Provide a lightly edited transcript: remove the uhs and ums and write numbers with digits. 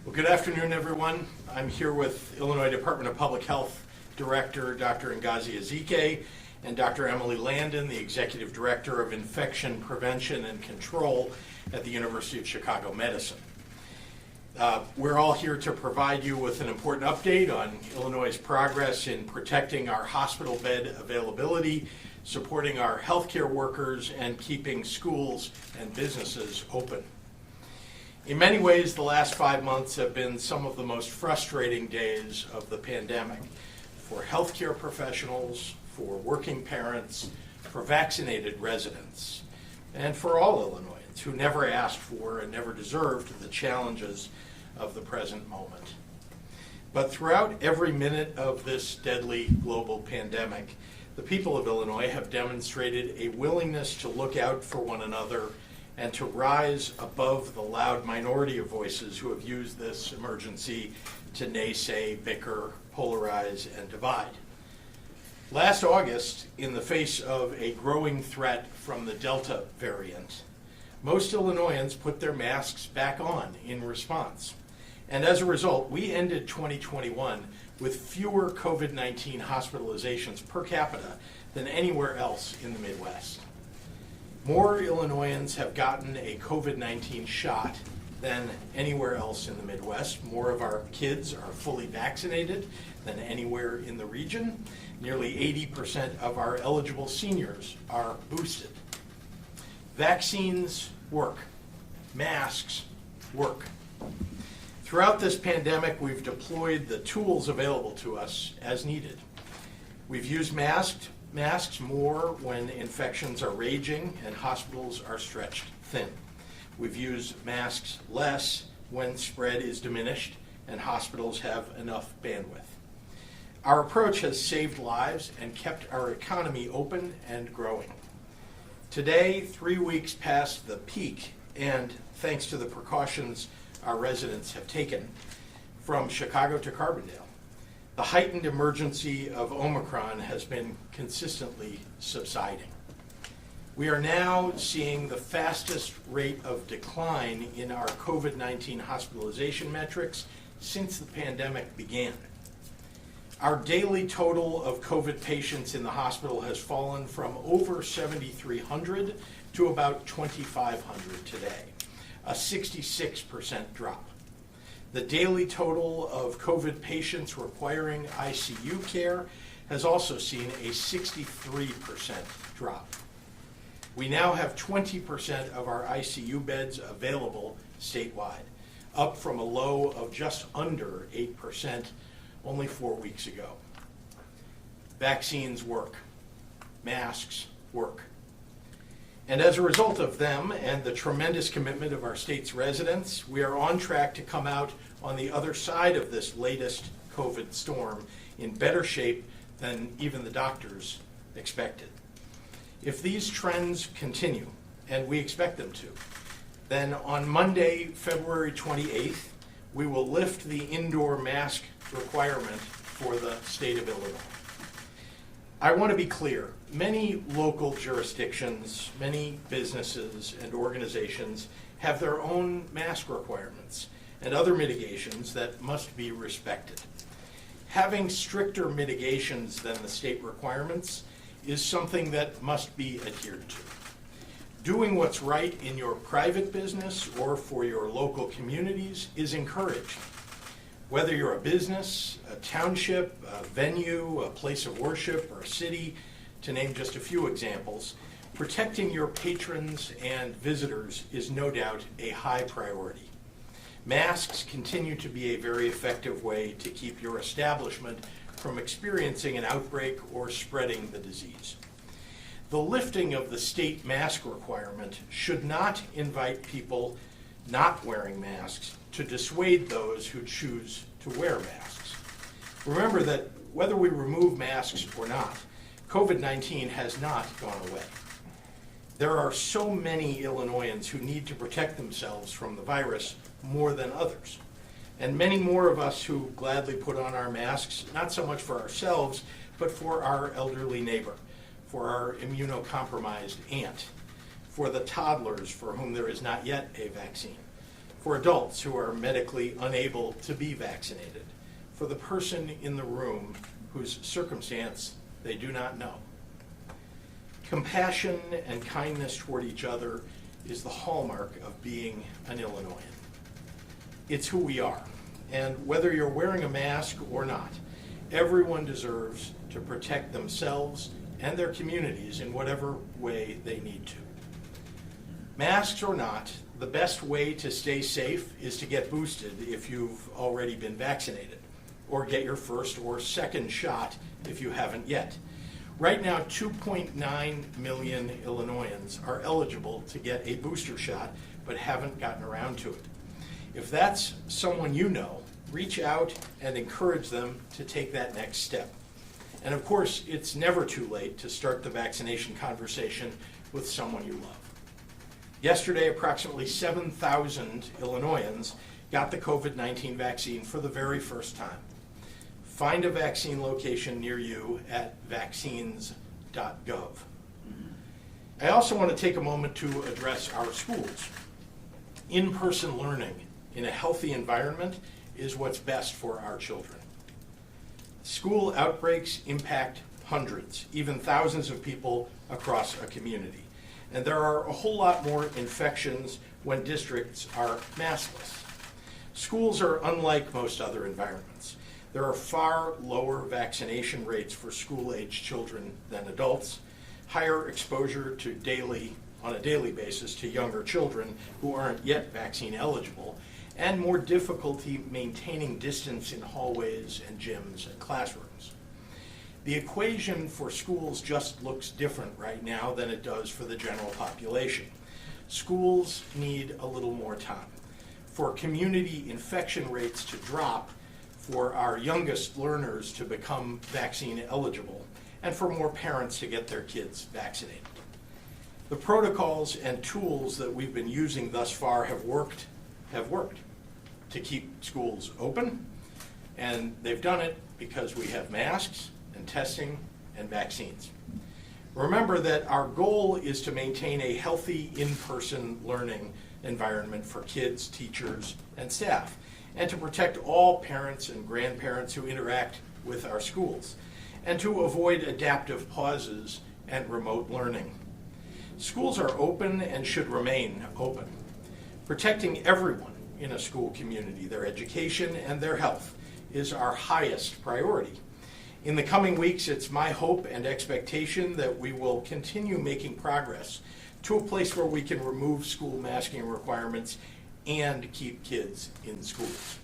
Well, good afternoon, everyone. I'm here with Illinois Department of Public Health Director Dr. Ngozi Ezike and Dr. Emily Landon, the Executive Director of Infection Prevention and Control at the University of Chicago Medicine. We're all here to provide you with an important update on Illinois' progress in protecting our hospital bed availability, supporting our healthcare workers, and keeping schools and businesses open. In many ways, the last 5 months have been some of the most frustrating days of the pandemic for healthcare professionals, for working parents, for vaccinated residents, and for all Illinoisans who never asked for and never deserved the challenges of the present moment. But throughout every minute of this deadly global pandemic, the people of Illinois have demonstrated a willingness to look out for one another and to rise above the loud minority of voices who have used this emergency to naysay, bicker, polarize, and divide. Last August, in the face of a growing threat from the Delta variant, most Illinoisans put their masks back on in response. And as a result, we ended 2021 with fewer COVID-19 hospitalizations per capita than anywhere else in the Midwest. More Illinoisans have gotten a COVID-19 shot than anywhere else in the Midwest. More of our kids are fully vaccinated than anywhere in the region. Nearly 80% of our eligible seniors are boosted. Vaccines work. Masks work. Throughout this pandemic, we've deployed the tools available to us as needed. We've used masks more when infections are raging and hospitals are stretched thin. We've used masks less when spread is diminished and hospitals have enough bandwidth. Our approach has saved lives and kept our economy open and growing. Today, 3 weeks past the peak, and thanks to the precautions our residents have taken, from Chicago to Carbondale, the heightened emergency of Omicron has been consistently subsiding. We are now seeing the fastest rate of decline in our COVID-19 hospitalization metrics since the pandemic began. Our daily total of COVID patients in the hospital has fallen from over 7,300 to about 2,500 today, a 66% drop. The daily total of COVID patients requiring ICU care has also seen a 63% drop. We now have 20% of our ICU beds available statewide, up from a low of just under 8% only 4 weeks ago. Vaccines work. Masks work. And as a result of them and the tremendous commitment of our state's residents, we are on track to come out on the other side of this latest COVID storm in better shape than even the doctors expected. If these trends continue, and we expect them to, then on Monday, February 28th, we will lift the indoor mask requirement for the state of Illinois. I want to be clear. Many local jurisdictions, many businesses and organizations have their own mask requirements and other mitigations that must be respected. Having stricter mitigations than the state requirements is something that must be adhered to. Doing what's right in your private business or for your local communities is encouraged. Whether you're a business, a township, a venue, a place of worship, or a city, to name just a few examples, protecting your patrons and visitors is no doubt a high priority. Masks continue to be a very effective way to keep your establishment from experiencing an outbreak or spreading the disease. The lifting of the state mask requirement should not invite people not wearing masks to dissuade those who choose to wear masks. Remember that whether we remove masks or not, COVID-19 has not gone away. There are so many Illinoisans who need to protect themselves from the virus more than others, and many more of us who gladly put on our masks, not so much for ourselves, but for our elderly neighbor, for our immunocompromised aunt, for the toddlers for whom there is not yet a vaccine, for adults who are medically unable to be vaccinated, for the person in the room whose circumstance they do not know. Compassion and kindness toward each other is the hallmark of being an Illinoisan. It's who we are, and whether you're wearing a mask or not, everyone deserves to protect themselves and their communities in whatever way they need to. Masks or not, the best way to stay safe is to get boosted if you've already been vaccinated, or get your first or second shot if you haven't yet. Right now, 2.9 million Illinoisans are eligible to get a booster shot, but haven't gotten around to it. If that's someone you know, reach out and encourage them to take that next step. And of course, it's never too late to start the vaccination conversation with someone you love. Yesterday, approximately 7,000 Illinoisans got the COVID-19 vaccine for the very first time. Find a vaccine location near you at vaccines.gov. I also want to take a moment to address our schools. In-person learning in a healthy environment is what's best for our children. School outbreaks impact hundreds, even thousands of people across a community. And there are a whole lot more infections when districts are maskless. Schools are unlike most other environments. There are far lower vaccination rates for school-age children than adults, higher exposure on a daily basis to younger children who aren't yet vaccine eligible, and more difficulty maintaining distance in hallways and gyms and classrooms. The equation for schools just looks different right now than it does for the general population. Schools need a little more time for community infection rates to drop, for our youngest learners to become vaccine eligible, and for more parents to get their kids vaccinated. The protocols and tools that we've been using thus far have worked to keep schools open, and they've done it because we have masks and testing and vaccines. Remember that our goal is to maintain a healthy in-person learning environment for kids, teachers, and staff, and to protect all parents and grandparents who interact with our schools, and to avoid adaptive pauses and remote learning. Schools are open and should remain open. Protecting everyone in a school community, their education and their health, is our highest priority. In the coming weeks, it's my hope and expectation that we will continue making progress to a place where we can remove school masking requirements and keep kids in schools.